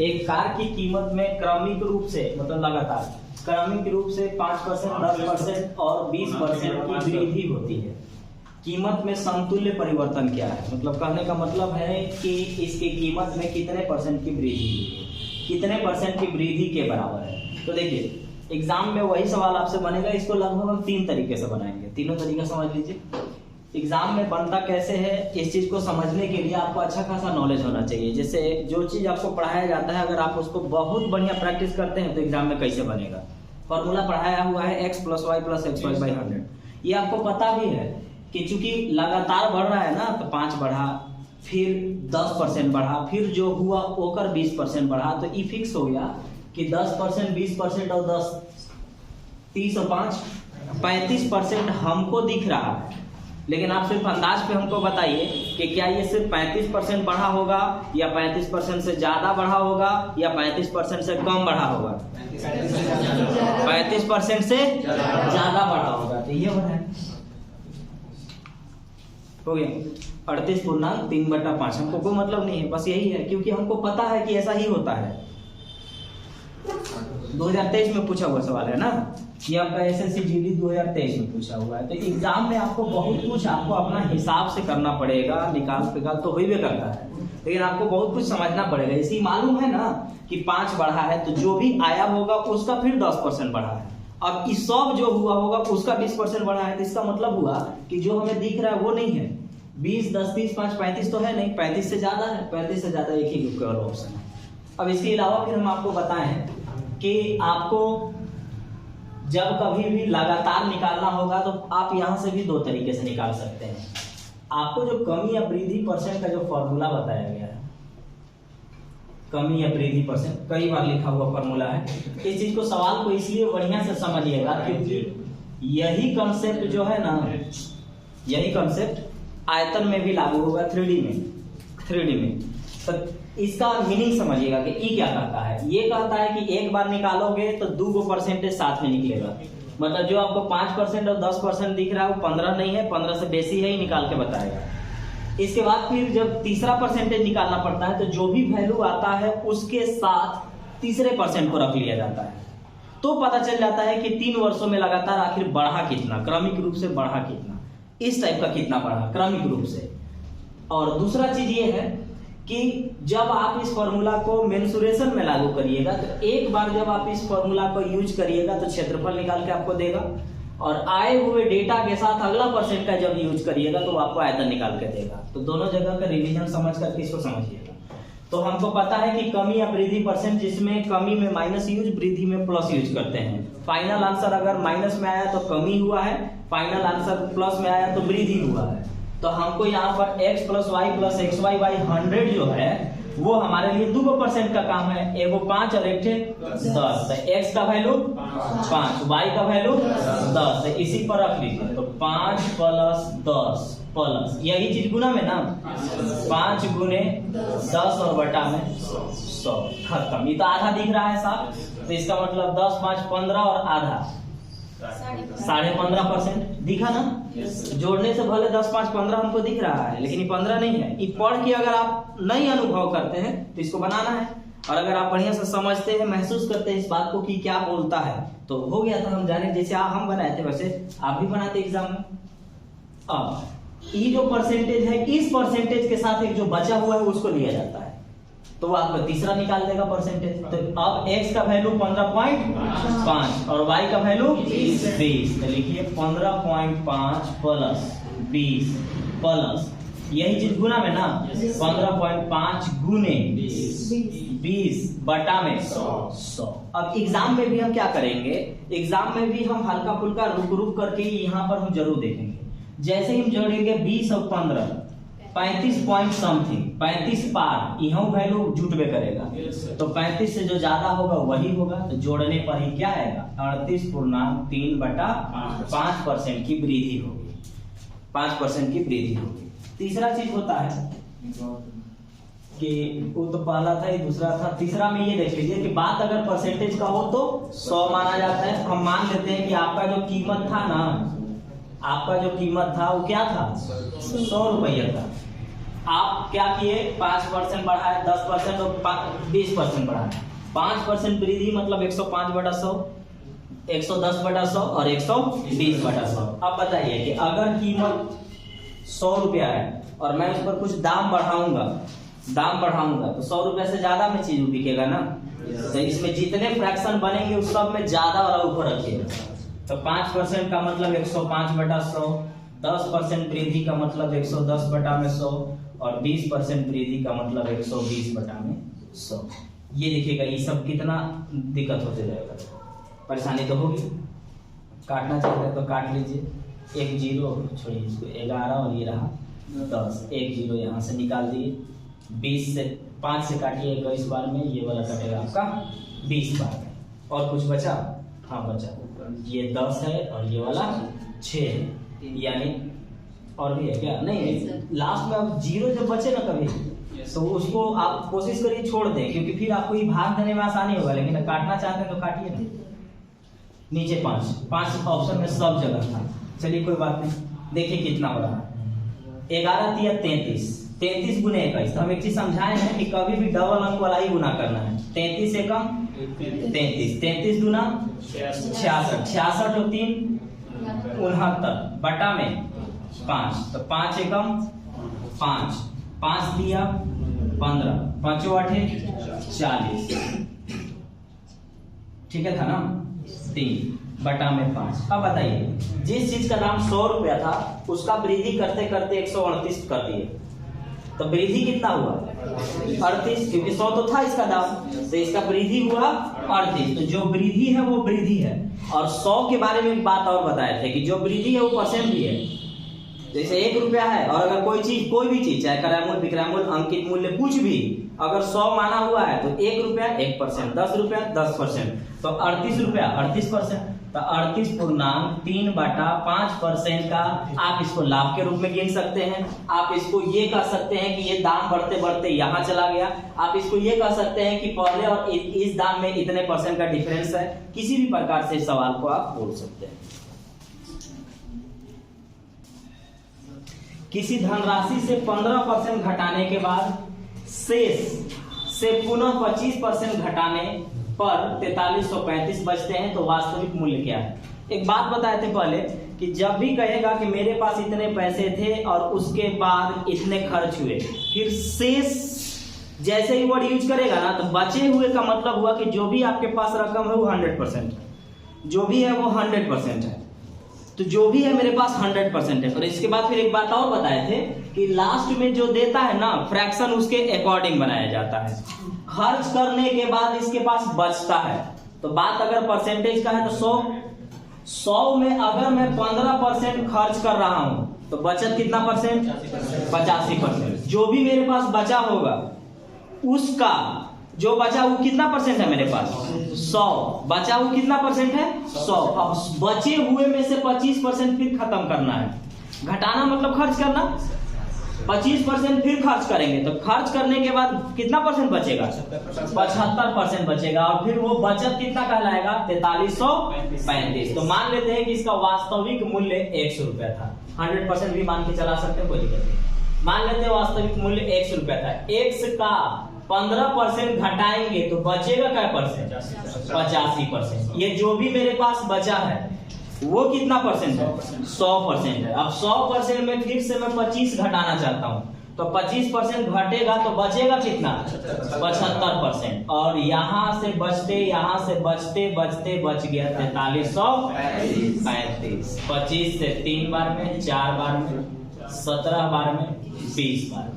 एक कार की कीमत में क्रमिक रूप से मतलब लगातार क्रमिक रूप से 5%, 10% और 20% की वृद्धि होती है। कीमत में समतुल्य परिवर्तन क्या है? मतलब कहने का मतलब है कि इसकी कीमत में कितने परसेंट की वृद्धि हुई है, कितने परसेंट की वृद्धि के बराबर है। तो देखिए एग्जाम में वही सवाल आपसे बनेगा, इसको लगभग हम 3 तरीके से बनाएंगे, तीनों तरीका समझ लीजिए। एग्जाम में बनता कैसे है, इस चीज को समझने के लिए आपको अच्छा खासा नॉलेज होना चाहिए। जैसे जो चीज आपको पढ़ाया जाता है, अगर आप उसको बहुत बढ़िया प्रैक्टिस करते हैं तो एग्जाम में कैसे बनेगा। फॉर्मूला पढ़ाया हुआ है x + y + xy/100, ये आपको पता भी है कि चूंकि लगातार बढ़ रहा है ना, तो 5 बढ़ा, फिर 10% बढ़ा, फिर जो हुआ ओकर 20% बढ़ा, तो ये फिक्स हो गया कि 10%, 20% और 10, 30 और 5, 35% हमको दिख रहा है। लेकिन आप सिर्फ अंदाज पे हमको बताइए कि क्या ये सिर्फ 35% बढ़ा होगा या 35% से ज्यादा बढ़ा होगा या 35% से कम बढ़ा होगा? 35% से ज्यादा बढ़ा होगा, तो ये बढ़ा है। हो गया 38.3/5। हमको कोई मतलब नहीं है, बस यही है, क्योंकि हमको पता है कि ऐसा ही होता है। 2023 में पूछा हुआ सवाल है ना, ये आपका SSC GD 2023 में पूछा हुआ है। तो एग्जाम में आपको बहुत कुछ आपको अपना हिसाब से करना पड़ेगा, निकाल तो ही भी करता है, लेकिन आपको बहुत कुछ समझना पड़ेगा। इसी मालूम है ना कि 5 बढ़ा है, तो जो भी आया होगा उसका फिर 10% बढ़ा है। अब इस सब जो हुआ होगा उसका 20% बढ़ा है, तो इसका मतलब हुआ कि जो हमें दिख रहा है वो नहीं है। 20, 10, 30, 5, 35 तो है नहीं, 35 से ज्यादा है, 35 से ज्यादा एक ही ऑप्शन है। अब इसके अलावा फिर हम आपको बताएं कि आपको जब कभी भी लगातार निकालना होगा तो आप यहां से भी 2 तरीके से निकाल सकते हैं। आपको जो कमी या वृद्धि परसेंट का जो फॉर्मूला बताया गया है, कमी या वृद्धि परसेंट कई बार लिखा हुआ फॉर्मूला है। इस चीज को सवाल को इसलिए बढ़िया से समझिएगा क्योंकि यही कंसेप्ट जो है ना, यही कंसेप्ट आयतन में भी लागू होगा, 3D में। तो इसका मीनिंग समझिएगा कि ई क्या कहता है। ये कहता है कि एक बार निकालोगे तो 2 परसेंटेज साथ में निकलेगा। मतलब जो आपको 5% और 10% दिख रहा है वो 15 नहीं है, 15 से बेसी है ही, निकाल के बताएगा। इसके बाद फिर जब तीसरा परसेंटेज निकालना पड़ता है तो जो भी वैल्यू आता है उसके साथ तीसरे परसेंट को रख लिया जाता है, तो पता चल जाता है कि 3 वर्षों में लगातार आखिर बढ़ा कितना, क्रमिक रूप से बढ़ा कितना, इस टाइप का कितना बढ़ा क्रमिक रूप से। और दूसरा चीज ये है कि जब आप इस फॉर्मूला को मेंसुरेशन में लागू करिएगा, तो एक बार जब आप इस फॉर्मूला को यूज करिएगा तो क्षेत्रफल निकाल के आपको देगा, और आए हुए डेटा के साथ अगला परसेंट का जब यूज करिएगा तो आपको आयतन निकाल के देगा। तो दोनों जगह का रिवीजन समझ करके इसको समझिएगा। तो हमको पता है कि कमी या वृद्धि परसेंट, जिसमें कमी में माइनस यूज, वृद्धि में प्लस यूज करते हैं। फाइनल आंसर अगर माइनस में आया तो कमी हुआ है, फाइनल आंसर प्लस में आया तो वृद्धि हुआ है। तो हमको यहाँ पर x + y + xy/100 जो है वो हमारे लिए 2% का काम है। एगो 5 और एक 10, तो x का वैल्यू 5, y का वैल्यू 10, इसी पर रख लीजिए। तो 5 + 10 प्लस यही चीज गुना में ना, 5 × 10 और बटा में 100, खत्म। ये तो आधा दिख रहा है साहब, तो इसका मतलब 10, 5, 15 और आधा 15.5% दिखा ना। जोड़ने से भले 10, 5, 15 हमको दिख रहा है, लेकिन ये 15 नहीं है। ये पढ़ के अगर आप नहीं अनुभव करते हैं तो इसको बनाना है, और अगर आप बढ़िया से समझते हैं, महसूस करते हैं इस बात को कि क्या बोलता है, तो हो गया। तो हम जाने जैसे हम बनाए थे वैसे आप भी बनाते एग्जाम में। अब ये जो परसेंटेज है, इस परसेंटेज के साथ एक जो बचा हुआ है उसको लिया जाता है, तो वो आपको तीसरा निकाल देगा परसेंटेज। तो अब x का वैल्यू 15.5 और y का वैल्यू 20, तो लिखिए 15.5 + 20 प्लस यही चीज गुना में ना, 15.5 × 20 बटा में 100। अब एग्जाम में भी हम क्या करेंगे, एग्जाम में भी हम हल्का फुल्का रुक करके यहाँ पर हम जरूर देखेंगे। जैसे ही हम जोड़ेंगे 20 और 15, 35 पॉइंट समथिंग, 35 पार, यहाँ वैल्यू जुटबे करेगा, तो 35 से जो ज्यादा होगा वही होगा। तो जोड़ने पर ही क्या आएगा, 38.3/5% की वृद्धि होगी, 5% की वृद्धि होगी। तीसरा चीज होता है कि वो तो पहला था, ये दूसरा था। तीसरा में ये देख लीजिए कि बात अगर परसेंटेज का हो तो 100 माना जाता है। हम मान लेते हैं कि आपका जो कीमत था ना, आपका जो कीमत था वो क्या था, 100 रुपया था। आप क्या किए, 5% बढ़ाए, 10% और 20% बढ़ाए। 5% वृद्धि मतलब 105/100, 110/100 और 120/100। अब बताइए कि अगर कीमत 100 रुपया है और मैं उस पर कुछ दाम बढ़ाऊंगा तो 100 रुपया से ज्यादा में चीज बिकेगा ना। तो इसमें जितने फ्रैक्शन बनेंगे उस सब में ज्यादा वाला ऊपर रखिएगा। तो 5% का मतलब 105/100, 10% वृद्धि का मतलब 110/100 और 20% वृद्धि का मतलब 120/100। ये देखिएगा, ये सब कितना दिक्कत होते जाएगा, परेशानी तो होगी। काटना चाहते हैं तो काट लीजिए, 1 0 छोड़िए इसको, 11 और ये रहा 10, 1 0 यहाँ से निकाल दिए। 20 से 5 से काटिए 21 बार में, ये वाला कटेगा आपका 20 बार में। और कुछ बचा? हाँ बचा, ये 10 है और ये वाला 6 है, यानी और भी है क्या? नहीं, लास्ट में अब 0 जब बचे ना कभी तो उसको आप कोशिश करिए छोड़ दें, क्योंकि फिर आपको ये भाग देने में आसानी होगा। लेकिन काटना चाहते हैं तो काटिए ना। नीचे 5 ऑप्शन में सब जगह था। चलिए कोई बात नहीं, देखिए कितना हो रहा है। 11 तिया 33, 33 गुने 21। तो हम एक चीज समझाए हैं कि कभी भी डबल अंक वाला ही गुना करना है। 33 एकम 33, 33 गुना 66, 66 और 3 69 बटा में 5, तो 5 एकम 5, 5 दिया 15, 5 8 40, ठीक है था ना। 3 बटा में 5। अब बताइए, जिस चीज का दाम 100 रुपया था उसका वृद्धि करते करते 138 कर दिए, तो वृद्धि कितना हुआ? 38, क्योंकि 100 तो था इसका दाम, तो इसका वृद्धि हुआ 38। तो जो वृद्धि है वो वृद्धि है। और 100 के बारे में एक बात और बताए थे कि जो वृद्धि है वो परसेंट भी है। जैसे 1 रुपया है और अगर कोई चीज, कोई भी चीज, चाहे क्रय मूल्य, विक्रय मूल्य, अंकित मूल्य, कुछ भी अगर 100 माना हुआ है तो 1 रुपया 1%, 10 रुपया 10%, तो 38 रुपया 38%। तो 38.3/5% का आप इसको लाभ के रूप में गिन सकते हैं। आप इसको ये कह सकते हैं कि ये दाम बढ़ते बढ़ते यहाँ चला गया। आप इसको ये कह सकते हैं कि पहले और इस दाम में इतने % का डिफरेंस है। किसी भी प्रकार से इस सवाल को आप बोल सकते हैं। किसी धनराशि से 15% घटाने के बाद शेष से पुनः 25% घटाने पर 4335 बचते हैं, तो वास्तविक मूल्य क्या है? एक बात बताए थे पहले कि जब भी कहेगा कि मेरे पास इतने पैसे थे और उसके बाद इतने खर्च हुए, फिर शेष जैसे ही वर्ड यूज करेगा ना, तो बचे हुए का मतलब हुआ कि जो भी आपके पास रकम है वो 100% है, जो भी है वो 100% है। तो जो भी है मेरे पास 100% है। और इसके बाद फिर एक बात और बताए थे कि लास्ट में जो देता है ना फ्रैक्शन, उसके अकॉर्डिंग बनाया जाता है। खर्च करने के बाद इसके पास बचता है, तो बात अगर परसेंटेज का है तो 100 में अगर मैं 15% खर्च कर रहा हूं तो बचत कितना %? 85%। जो भी मेरे पास बचा होगा उसका जो बचा वो कितना % है मेरे पास? 100। बचा वो कितना % है? 100। अब बचे हुए में से 25% फिर खत्म करना है। घटाना मतलब खर्च करना। 25% फिर खर्च करेंगे, तो खर्च करने के बाद कितना % बचेगा? 75% बचेगा। और फिर वो बचत कितना कहलाएगा? 4335। तो मान लेते हैं कि इसका वास्तविक मूल्य 100 रुपया था। 100% भी मान के चला सकते हैं, कोई दिक्कत नहीं। मान लेते हैं वास्तविक मूल्य 100 रुपया था। x का 15% घटाएंगे तो बचेगा क्या %? 85%। ये जो भी मेरे पास बचा है वो कितना % है? 100% है। अब 100% में फिर से मैं 25 घटाना चाहता हूं, तो 25% घटेगा तो बचेगा कितना? 75%। और यहां से बचते बच गया 4335। 25 से 3 बार में, 4 बार में, 17 बार में, 20 बार में।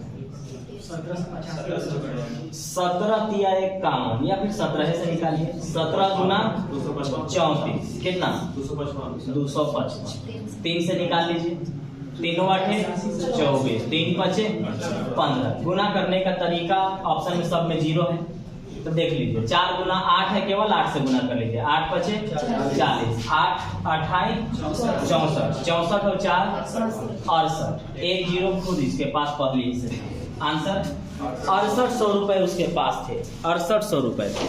17 तिया 51 या फिर 17 से निकालिए। 17 गुना 34 कितना? 255। 3 से निकाल लीजिए। 3 8 24, 3 5 15। गुना करने का तरीका ऑप्शन में सब में 0 है, तो देख लीजिए। 4 गुना 8 है, केवल 8 से गुना कर लीजिए। 8 5 40, 8 28 64, 64 और 4 68। 1 0 खुद इसके पास पढ़ लीजिए। आंसर 6800 रुपए उसके पास थे। 6800 रुपए थे।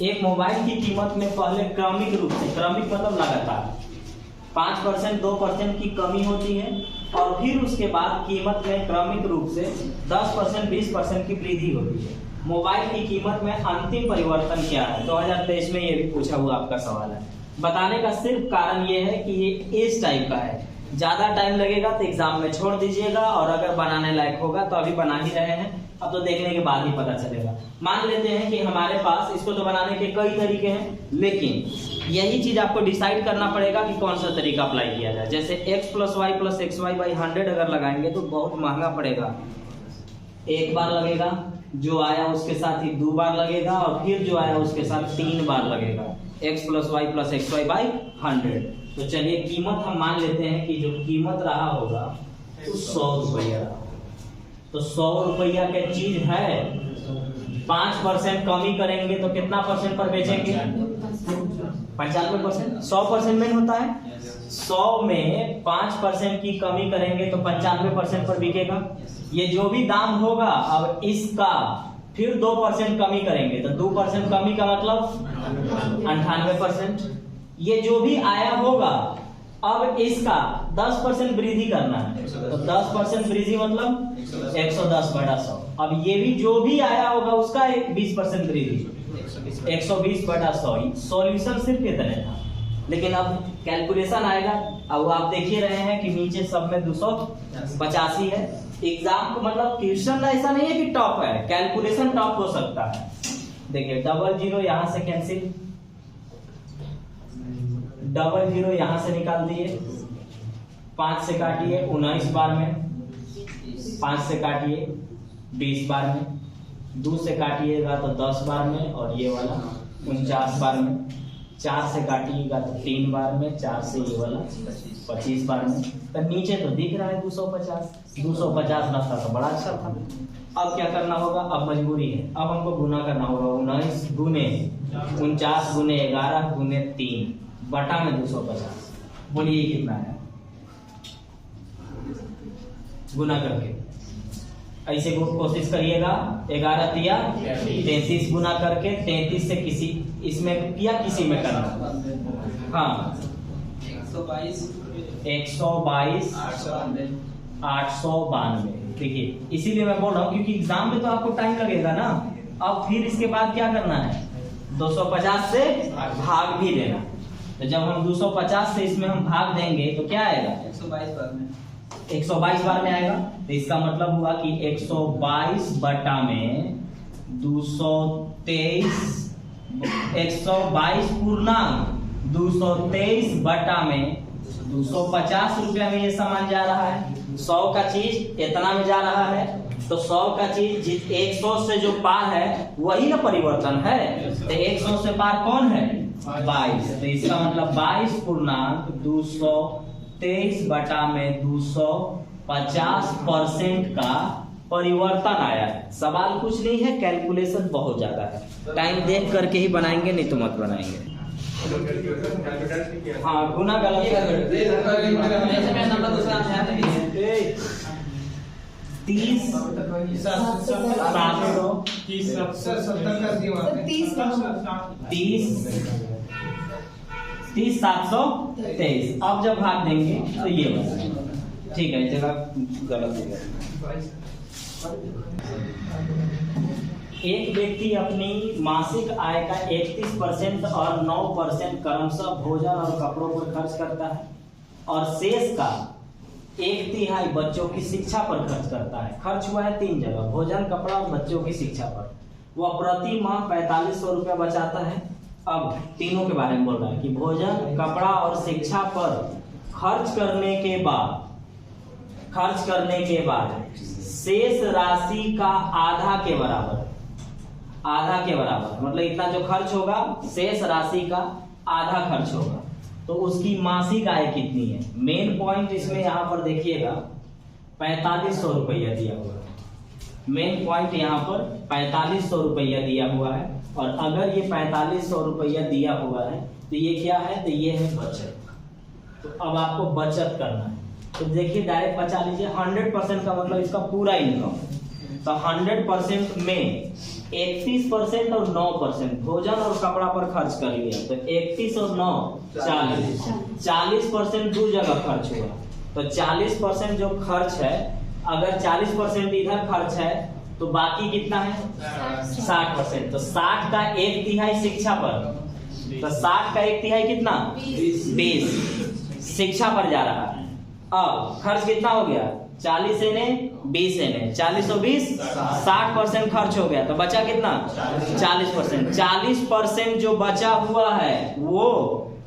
एक मोबाइल की कीमत में पहले क्रमिक रूप से, क्रमिक मतलब लगातार 5% 2% की कमी होती है और फिर उसके बाद कीमत में क्रमिक रूप से 10% 20% की वृद्धि होती है। मोबाइल की कीमत में अंतिम परिवर्तन क्या है? 2023 में ये भी पूछा हुआ आपका सवाल है। बताने का सिर्फ कारण ये है कि ये इस टाइप का है, ज्यादा टाइम लगेगा तो एग्जाम में छोड़ दीजिएगा, और अगर बनाने लायक होगा तो अभी बना ही रहे हैं, अब तो देखने के बाद ही पता चलेगा। मान लेते हैं कि हमारे पास इसको तो बनाने के कई तरीके हैं, लेकिन यही चीज आपको डिसाइड करना पड़ेगा कि कौन सा तरीका अप्लाई किया जाए। जैसे x + y + xy/100 अगर लगाएंगे तो बहुत महंगा पड़ेगा। एक बार लगेगा, जो आया उसके साथ ही 2 बार लगेगा, और फिर जो आया उसके साथ 3 बार लगेगा। x + y + xy/100। तो चलिए कीमत हम मान लेते हैं कि जो कीमत रहा होगा वो 100 रुपया रहा। तो 100 रुपया के चीज है, 5% कमी करेंगे तो कितना परसेंट पर बेचेंगे? 95%। 100% में होता है, 100 में 5% की कमी करेंगे तो 95% पर बिकेगा। ये जो भी दाम होगा, अब इसका फिर 2% कमी करेंगे तो 2% कमी का मतलब 98%। ये जो भी आया होगा, अब इसका 10% वृद्धि करना है, तो 10% वृद्धि मतलब 110/100। अब ये भी जो भी आया होगा उसका 20% वृद्धि, 120/100। सॉल्यूशन सिर्फ इतने था, लेकिन अब कैलकुलेशन आएगा। अब आप देख ही रहे हैं कि नीचे सब में 285 है। एग्जाम को मतलब क्वेश्चन ऐसा नहीं है कि टॉप है, कैलकुलेशन टॉप हो सकता है। देखिए 00 यहां से कैंसिल, 00 यहां से निकाल दिए, 5 से काटिए 19 बार में, 5 से काटिए 20 बार में, 2 से काटिएगा तो 10 बार में, और ये वाला 49 बार में, 4 से काटिएगा तो 3 बार में, 4 से ये वाला 25 बार में। तो नीचे तो दिख रहा है 250 रास्ता तो बड़ा अच्छा था। अब क्या करना होगा? अब मजबूरी है, अब हमको गुना करना होगा। 19 गुने 49 गुने 11 गुने 3 बटा में 250। बोलिए कितना है? गुना करके ऐसे कोशिश करिएगा। 11 तिया 33 गुना करके 33 से किसी इसमें या किसी में करना। हाँ 122 892। देखिए इसीलिए मैं बोल रहा हूँ क्योंकि एग्जाम में तो आपको टाइम लगेगा ना। अब फिर इसके बाद क्या करना है? 250 से भाग भी देना। तो जब हम 250 से इसमें हम भाग देंगे तो क्या आएगा? 122 बार में, 122 बार में आएगा। तो इसका मतलब हुआ कि 122 बटा में 223, 122 पूर्णांक 223 बटा में 250 रुपया में ये सामान जा रहा है। 100 का चीज इतना में जा रहा है, तो 100 का चीज 100 से जो पार है वही ना परिवर्तन है। तो 100 से पार कौन है? 22। तो इसका मतलब 22 पूर्णांक 223 बटा में 250% का परिवर्तन आया है। सवाल कुछ नहीं है, कैलकुलेशन बहुत ज्यादा है। टाइम देख करके ही बनाएंगे, नहीं तो मत बनाएंगे। हाँ गुना गलत है। 30 723। अब जब भाग देंगे तो ये बनेगा। ठीक है, जगह गलत हो गया। एक व्यक्ति अपनी मासिक आय का 31% और 9% क्रमशः भोजन और कपड़ों पर खर्च करता है, और शेष का 1/3 बच्चों की शिक्षा पर खर्च करता है। खर्च हुआ है 3 जगह, भोजन, कपड़ा और बच्चों की शिक्षा पर। वह प्रति माह 4500 रुपया बचाता है। अब तीनों के बारे में बोल रहा है कि भोजन, कपड़ा और शिक्षा पर खर्च करने के बाद शेष राशि का आधा के बराबर मतलब इतना जो खर्च होगा, शेष राशि का आधा खर्च होगा, तो उसकी मासिक आय कितनी है? मेन पॉइंट इसमें यहाँ पर देखिएगा 4500 रुपया दिया हुआ है। मेन पॉइंट यहाँ पर 4500 रुपया दिया हुआ है, और अगर ये 4500 रुपया दिया हुआ है तो ये क्या है? तो ये है बचत। तो अब आपको बचत करना है, तो देखिए डायरेक्ट बचा लीजिए। 100% का मतलब इसका पूरा इनकम। तो 100% में 31% और 9% भोजन और कपड़ा पर खर्च कर लिया, तो 31 और 9 40%। 40% 2 जगह खर्च हुआ, तो 40% जो खर्च है, अगर 40% इधर खर्च है तो बाकी कितना है 60%। तो 60 का 1/3 शिक्षा पर, तो 60 का 1/3 कितना 20 शिक्षा पर जा रहा है। अब खर्च कितना हो गया 40 एने 20 एने, 40 और 20 60% खर्च हो गया। तो बचा कितना 40%। 40% जो बचा हुआ है वो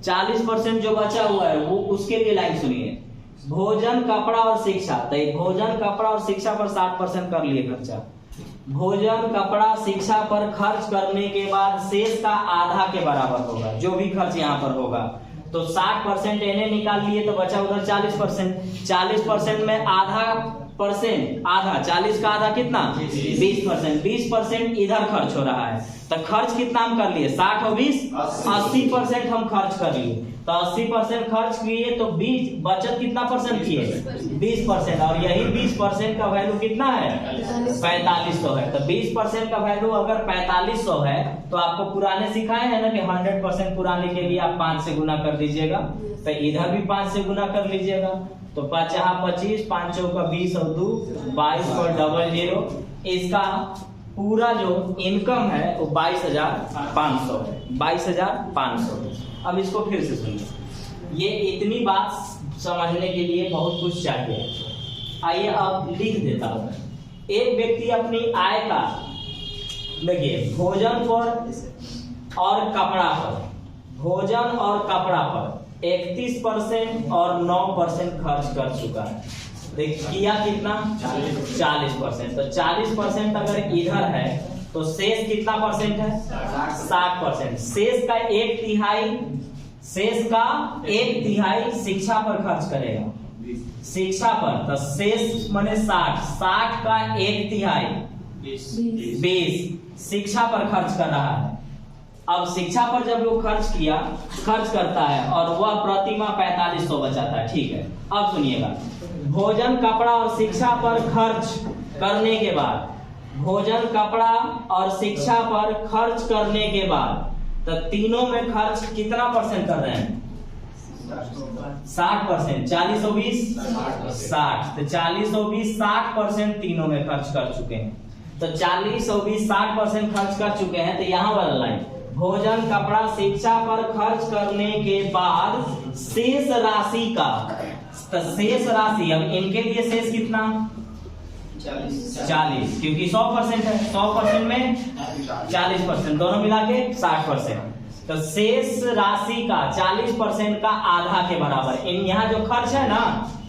40% जो बचा हुआ है वो उसके लिए लाइन सुनिए, भोजन कपड़ा और शिक्षा। तो भोजन कपड़ा और शिक्षा पर 60% कर लिए खर्चा। भोजन कपड़ा शिक्षा पर खर्च करने के बाद शेष का आधा के बराबर होगा जो भी खर्च यहाँ पर होगा। तो 60% इन्हें निकाल लिए तो बचा उधर 40%। 40% में आधा 40 का आधा कितना 20%। 20% इधर खर्च हो रहा है। तो खर्च कितना हम कर लिए 60 और 20 80% हम खर्च कर लिए। तो 80% खर्च किए तो 20 बचत कितना परसेंट किए 20%। और यही 20% का वैल्यू कितना है 4500 है। तो 20% का वैल्यू अगर 4500 है तो आपको पुराने सिखाए हैं ना कि 100% पुराने के लिए आप 5 से गुना कर दीजिएगा। तो इधर भी 5 से गुना कर लीजिएगा। तो 5 25, 5 चौका 20 और 2 22 और 00। इसका पूरा जो इनकम है वो 22,500 है, 22,500। अब इसको फिर से सुनिए, ये इतनी बात समझने के लिए बहुत कुछ चाहिए। आइए अब लिख देता हूं। एक व्यक्ति अपनी आय का, देखिए भोजन पर और कपड़ा पर, भोजन और कपड़ा पर 31% और 9% खर्च कर चुका है। किया कितना 40%। तो 40% अगर इधर है तो शेष कितना परसेंट है 60%। शेष का 1/3 शिक्षा पर खर्च करेगा, शिक्षा पर। तो शेष माने 60 का 1/3 20 शिक्षा पर खर्च कर रहा है। अब शिक्षा पर जब वो खर्च करता है और वह प्रतिमाह 4500 बचाता है, ठीक है। अब सुनिएगा, भोजन कपड़ा और शिक्षा पर खर्च करने के बाद, भोजन कपड़ा और शिक्षा पर खर्च करने के बाद, तो तीनों में खर्च कितना परसेंट कर रहे हैं 60%। 40 और 20 60। तो 40 और 20 60% तीनों में खर्च कर चुके हैं। तो 40 और 20 60% खर्च कर चुके हैं। तो यहाँ वाला लाइन, भोजन कपड़ा शिक्षा पर खर्च करने के बाद शेष राशि का, तो शेष राशि, अब इनके लिए शेष कितना 40, क्योंकि 100% है, 100% में 40%, दोनों मिला के 60%। तो शेष राशि का 40% का आधा के बराबर। इन यहाँ जो खर्च है ना,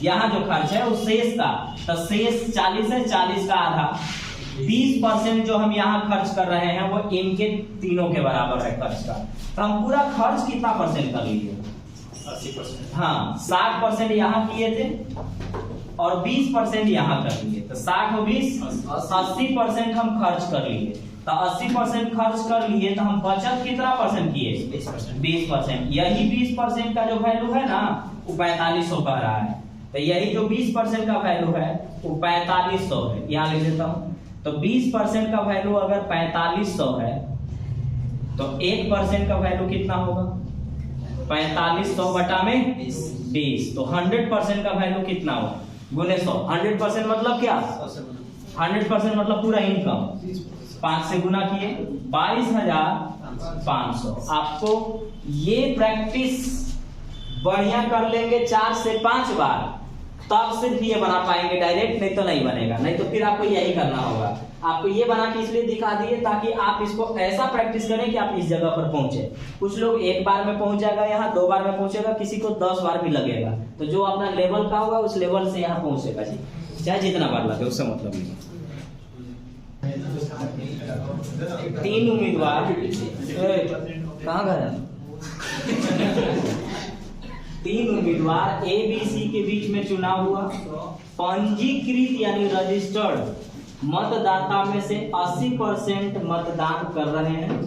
यहाँ जो खर्च है उस शेष का, तो शेष 40 है, 40 का आधा 20% जो हम यहाँ खर्च कर रहे हैं वो इनके तीनों के बराबर है खर्च का। तो हम पूरा खर्च कितना परसेंट कर लिए 80%। हाँ 60% यहाँ किए थे और 20% यहाँ कर लिए। तो 60 और 20 80% हम खर्च कर लिए। तो 80% खर्च कर लिए तो हम बचत कितना परसेंट किए 20%। यही 20% का जो वैल्यू है ना वो 4500 कह रहा है। तो यही जो 20% का वैल्यू है वो 4500 है। यहाँ लिख देता हूँ। तो 20% का वैल्यू अगर 4500 है तो 1% का वैल्यू कितना होगा 4500 बटा में 20। तो 100% का वैल्यू कितना होगा गुने 100। 100% मतलब क्या 100% मतलब पूरा इनकम 5 से गुना किए 22,500। आपको ये प्रैक्टिस बढ़िया कर लेंगे 4 से 5 बार, तब सिर्फ ये बना पाएंगे डायरेक्ट, नहीं तो नहीं बनेगा। नहीं तो फिर आपको यही करना होगा। आपको ये बना के इसलिए दिखा दिए ताकि आप इसको ऐसा प्रैक्टिस करें कि आप इस जगह पर पहुंचे। कुछ लोग 1 बार में पहुंच जाएगा, यहाँ 2 बार में पहुंचेगा, किसी को 10 बार भी लगेगा। तो जो अपना लेवल का होगा उस लेवल से यहाँ पहुंचेगा जी, चाहे जितना बार लगे उससे मतलब नहीं। 3 उम्मीदवार कहाँ गए 3 उम्मीदवार ए बी सी के बीच में चुनाव हुआ। पंजीकृत यानी रजिस्टर्ड मतदाता में से 80% मतदान कर रहे हैं,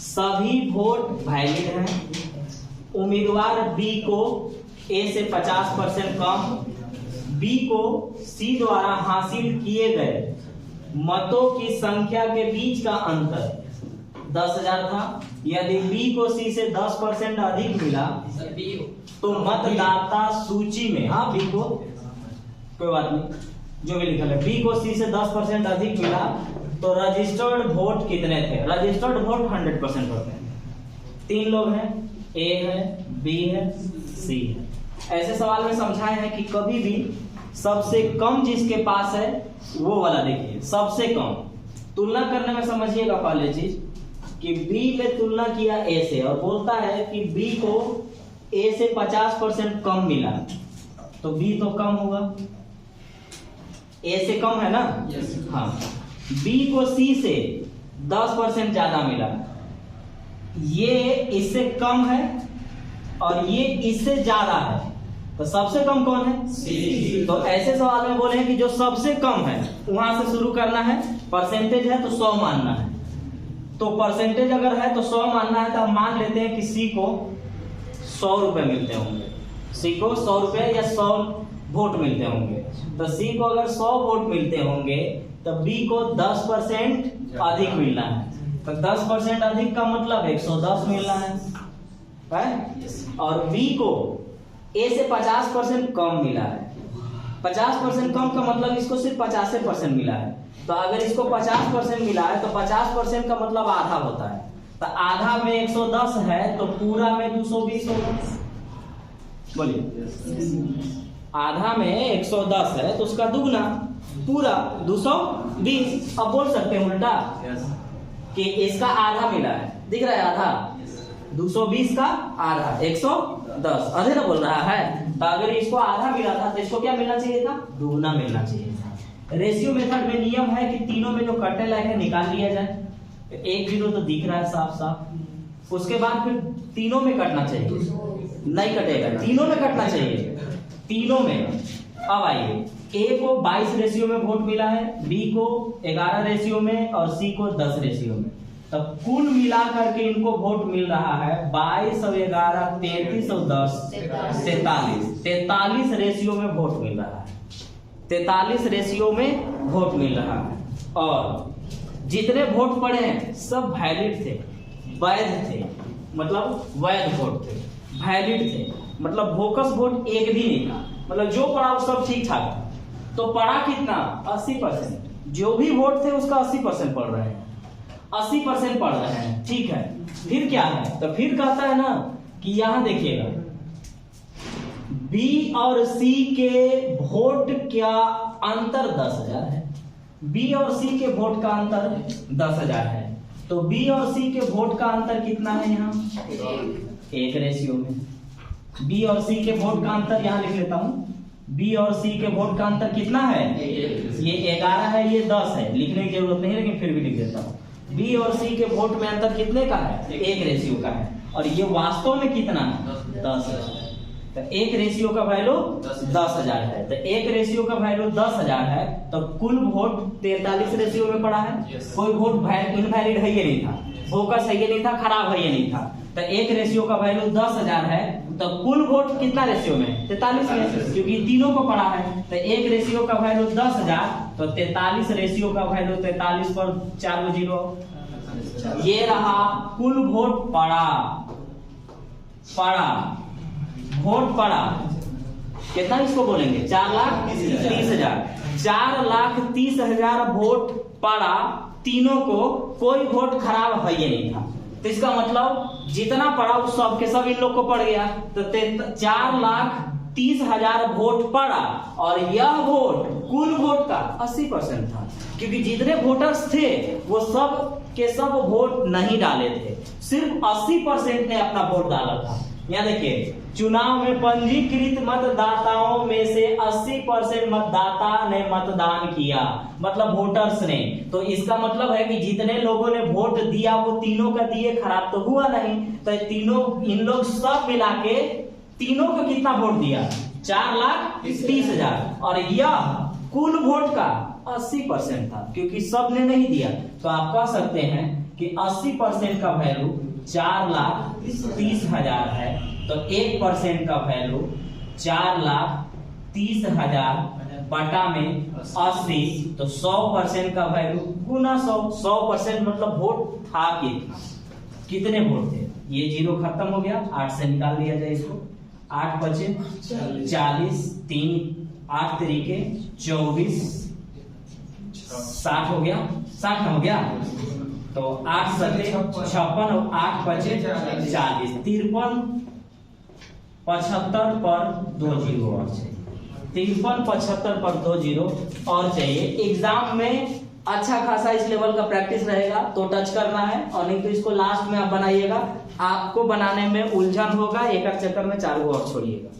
सभी वोट वैलिड हैं। उम्मीदवार बी को ए से 50% कम, बी को सी द्वारा हासिल किए गए मतों की संख्या के बीच का अंतर 10,000 था। यदि बी को सी से 10% अधिक मिला तो मतदाता सूची में, हाँ बी को कोई बात नहीं, जो भी लिखा है, बी को सी से 10% अधिक मिला तो रजिस्टर्ड वोट कितने थे? रजिस्टर्ड वोट 100% होते हैं। 3 लोग हैं, ए है, बी है, सी है। ऐसे सवाल में समझाए हैं कि कभी भी सबसे कम जिसके पास है वो वाला देखिए, सबसे कम तुलना करने में समझिएगा पहले चीज कि बी में तुलना किया ए से और बोलता है कि बी को ए से 50% कम मिला, तो बी तो कम होगा, ए से कम है ना? yes. हाँ, बी को सी से 10% ज्यादा मिला, ये इससे कम है और ये इससे ज्यादा है, तो सबसे कम कौन है? सी। तो ऐसे सवाल में बोले हैं कि जो सबसे कम है वहां से शुरू करना है, परसेंटेज है तो 100 मानना है, तो परसेंटेज अगर है तो 100 मानना है, तो हम मान लेते हैं कि सी को 100 रुपए मिलते होंगे, सी को 100 रुपए या 100 वोट मिलते होंगे। तो सी को अगर 100 वोट मिलते होंगे तो बी को 10% अधिक मिलना है, तो 10% अधिक का मतलब 110 मिलना है? और बी को ए से 50% कम मिला है, 50% कम का मतलब इसको सिर्फ 50% मिला है, तो अगर इसको 50% मिला है तो 50% का मतलब आधा होता है, तो आधा में 110 है तो पूरा में 220 होगा। बोलिए, आधा में 110 है तो उसका दुगना पूरा 220। अब बोल सकते हैं उल्टा कि इसका आधा मिला है, दिख रहा है आधा, 220 का आधा 110, आधे ना बोल रहा है, तो अगर इसको आधा मिला था तो इसको क्या मिलना चाहिए था? दुगना मिलना चाहिए था। रेशियो मेथड में नियम है कि तीनों में जो कटने लायक है निकाल लिया जाए, एक जीरो तो दिख रहा है साफ साफ, उसके बाद फिर तीनों में कटना चाहिए, नहीं कटेगा, तीनों में कटना चाहिए, तीनों में। अब आइए, ए को 22 रेशियो में वोट मिला है, बी को 11 रेशियो में और सी को 10 रेशियो में, तब कुल मिला करके इनको वोट मिल रहा है 22 और 11 33 और 10 43 रेशियो में वोट मिल रहा है, 43 रेशियो में वोट मिल रहा है। और जितने वोट पड़े हैं सब वैलिड थे, वैध थे, मतलब वैध वोट थे, वैलिड थे, मतलब बोकस वोट एक भी नहीं था, मतलब जो पड़ा वो सब ठीक ठाक था। तो पड़ा कितना? 80%, जो भी वोट थे उसका 80% पड़ रहे हैं, 80% पड़ रहे हैं, ठीक है। फिर क्या है? तो फिर कहता है ना कि यहां देखिएगा, बी और सी के वोट क्या अंतर 10,000 है, बी और सी के वोट का अंतर 10,000 है, तो बी और सी के वोट का अंतर कितना है? यहाँ 1 रेशियो में। बी और सी के वोट का अंतर यहां लिख लेता हूं, बी और सी के वोट का अंतर कितना है? ये 11 है, ये 10 है, लिखने की जरूरत नहीं, लेकिन फिर भी लिख देता हूं। बी और सी के वोट में अंतर कितने का है? 1 रेशियो का है, और ये वास्तव में कितना है? 10 है। तो 1 रेशियो का वैल्यू 10,000 है, तो 1 रेशियो का वैल्यू 10,000 है, तो कुल वोट 43 रेशियो में पड़ा है। कोई वोट इनवैलिड है ये नहीं था, बोकस है ये नहीं था, खराब है ये नहीं था, तो 1 रेशियो का वैल्यू 10,000 है, तो कुल वोट कितना रेशियो में? 43 में, क्योंकि तीनों को पड़ा है, तो 1 रेशियो का वैल्यू 10,000, तो 43 रेशियो का वैल्यू 43 पर 4 जीरो, ये रहा कुल वोट पड़ा, वोट पड़ा कितना, इसको बोलेंगे 4,30,000, 4,30,000 वोट पड़ा, तीनों को कोई वोट खराब है ये नहीं था, तो इसका मतलब जितना पड़ा वो सब के सब इन लोग को पड़ गया, तो 4,30,000 वोट पड़ा, और यह वोट कुल वोट का 80% था, क्योंकि जितने वोटर्स थे वो सब के सब वोट नहीं डाले थे, सिर्फ 80% ने अपना वोट डाला था। यहाँ देखिए, चुनाव में पंजीकृत मतदाताओं में से 80% मतदाता ने मतदान किया, मतलब वोटर्स ने, तो इसका मतलब है कि जितने लोगों ने वोट दिया वो तीनों का दिए, खराब तो हुआ नहीं, तो तीनों इन लोग सब मिला के तीनों को कितना वोट दिया? 4,30,000, और यह कुल वोट का 80% था, क्योंकि सब ने नहीं दिया, तो आप कह सकते हैं कि 80% का वैल्यू 4,30,000 है, तो 1% का वैल्यू 4,30,000 बटा में 80, तो 100% का वैल्यू गुना 100, 100% मतलब वोट था कितना, कितने वोट थे? ये जीरो खत्म हो गया, 8 से निकाल दिया जाए इसको, 8 पचे 40, 3 8 तरीके 24, 60 हो गया, 60 हो गया। तो 8 सते 56 और 8 पचे 40, 53 75 पर 2 जीरो और चाहिए। 53 75 पर 2 जीरो और चाहिए। एग्जाम में अच्छा खासा इस लेवल का प्रैक्टिस रहेगा तो टच करना है, और नहीं तो इसको लास्ट में आप बनाइएगा। आपको बनाने में उलझन होगा, एक चक्कर में 4 गो और छोड़िएगा।